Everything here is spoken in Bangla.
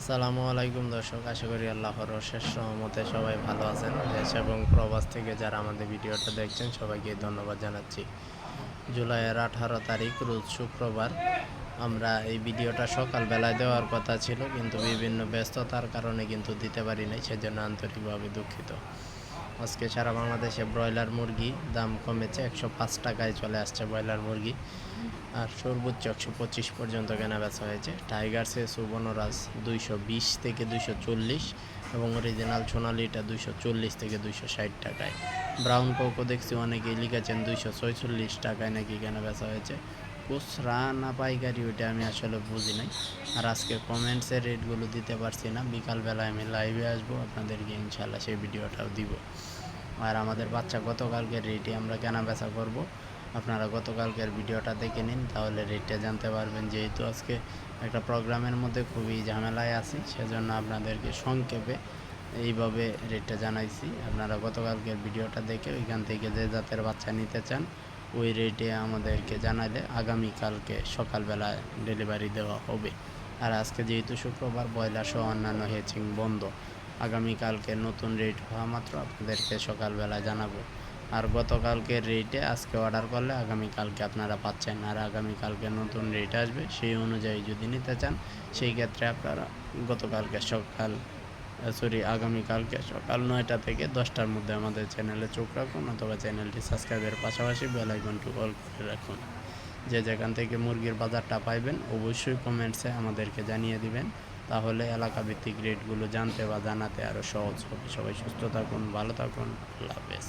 আসসালামু আলাইকুম দর্শক, আশা করি আল্লাহর অশেষ রহমতে সবাই ভালো আছেন। দেশ এবং প্রবাস থেকে যারা আমাদের ভিডিওটা দেখছেন সবাইকে ধন্যবাদ জানাচ্ছি। জুলাইয়ের 18 তারিখ রোজ শুক্রবার। আমরা এই ভিডিওটা সকালবেলায় দেওয়ার কথা ছিল, কিন্তু বিভিন্ন ব্যস্ততার কারণে কিন্তু দিতে পারি নাই, সেজন্য আন্তরিকভাবে দুঃখিত। আজকে সারা বাংলাদেশে ব্রয়লার মুরগি দাম কমেছে, 105 টাকায় চলে আসছে ব্রয়লার মুরগি। আর সর্বোচ্চ 125 পর্যন্ত কেনাবেচা হয়েছে। টাইগারসে সুবর্ণরাজ 220 থেকে 240 এবং অরিজিনাল সোনালিটা 240 থেকে 260 টাকায়। ব্রাউন কোকো দেখছি অনেকেই লিখেছেন 246 টাকায় নাকি কেনাবেচা হয়েছে। খুচরা না পাইকারি ওইটা আমি আসলে বুঝি নাই। আর আজকে কমেন্টসের রেটগুলো দিতে পারছি না, বিকালবেলায় আমি লাইভে আসবো, আপনাদেরকে ইনশাল্লাহ সেই ভিডিওটাও দিব। আর আমাদের বাচ্চা গতকালকের রেটে আমরা কেনাবেচা করব, আপনারা গতকালকের ভিডিওটা দেখে নিন, তাহলে রেটটা জানতে পারবেন। যেহেতু আজকে একটা প্রোগ্রামের মধ্যে খুবই ঝামেলায় আছি, সেজন্য আপনাদেরকে সংক্ষেপে এইভাবে রেটটা জানাইছি। আপনারা গতকালকের ভিডিওটা দেখে ওইখান থেকে যে জাতের বাচ্চা নিতে চান ওই রেটে আমাদেরকে জানালে আগামীকালকে সকালবেলা ডেলিভারি দেওয়া হবে। আর আজকে যেহেতু শুক্রবার, ব্রয়লার সহ অন্যান্য হেচিং বন্ধ। আগামীকালকে নতুন রেট হওয়া মাত্র আপনাদেরকে সকালবেলা জানাবো। আর গতকালকে রেটে আজকে অর্ডার করলে আগামীকালকে আপনারা পাচ্ছেন, আর আগামীকালকে নতুন রেট আসবে, সেই অনুযায়ী যদি নিতে চান সেই ক্ষেত্রে আপনারা আগামীকালকে সকাল 9টা থেকে 10টার মধ্যে আমাদের চ্যানেলে চোখ রাখুন, অথবা চ্যানেলটি সাবস্ক্রাইবের পাশাপাশি বেল আইকনটি অল করে রাখুন। যে যেখান থেকে মুরগির বাজারটা পাইবেন অবশ্যই কমেন্টসে আমাদেরকে জানিয়ে দিবেন, তাহলে এলাকাভিত্তিক রেটগুলো জানতে বা জানাতে আরও সহজ হবে। সবাই সুস্থ থাকুন, ভালো থাকুন, আল্লাহ হাফেজ।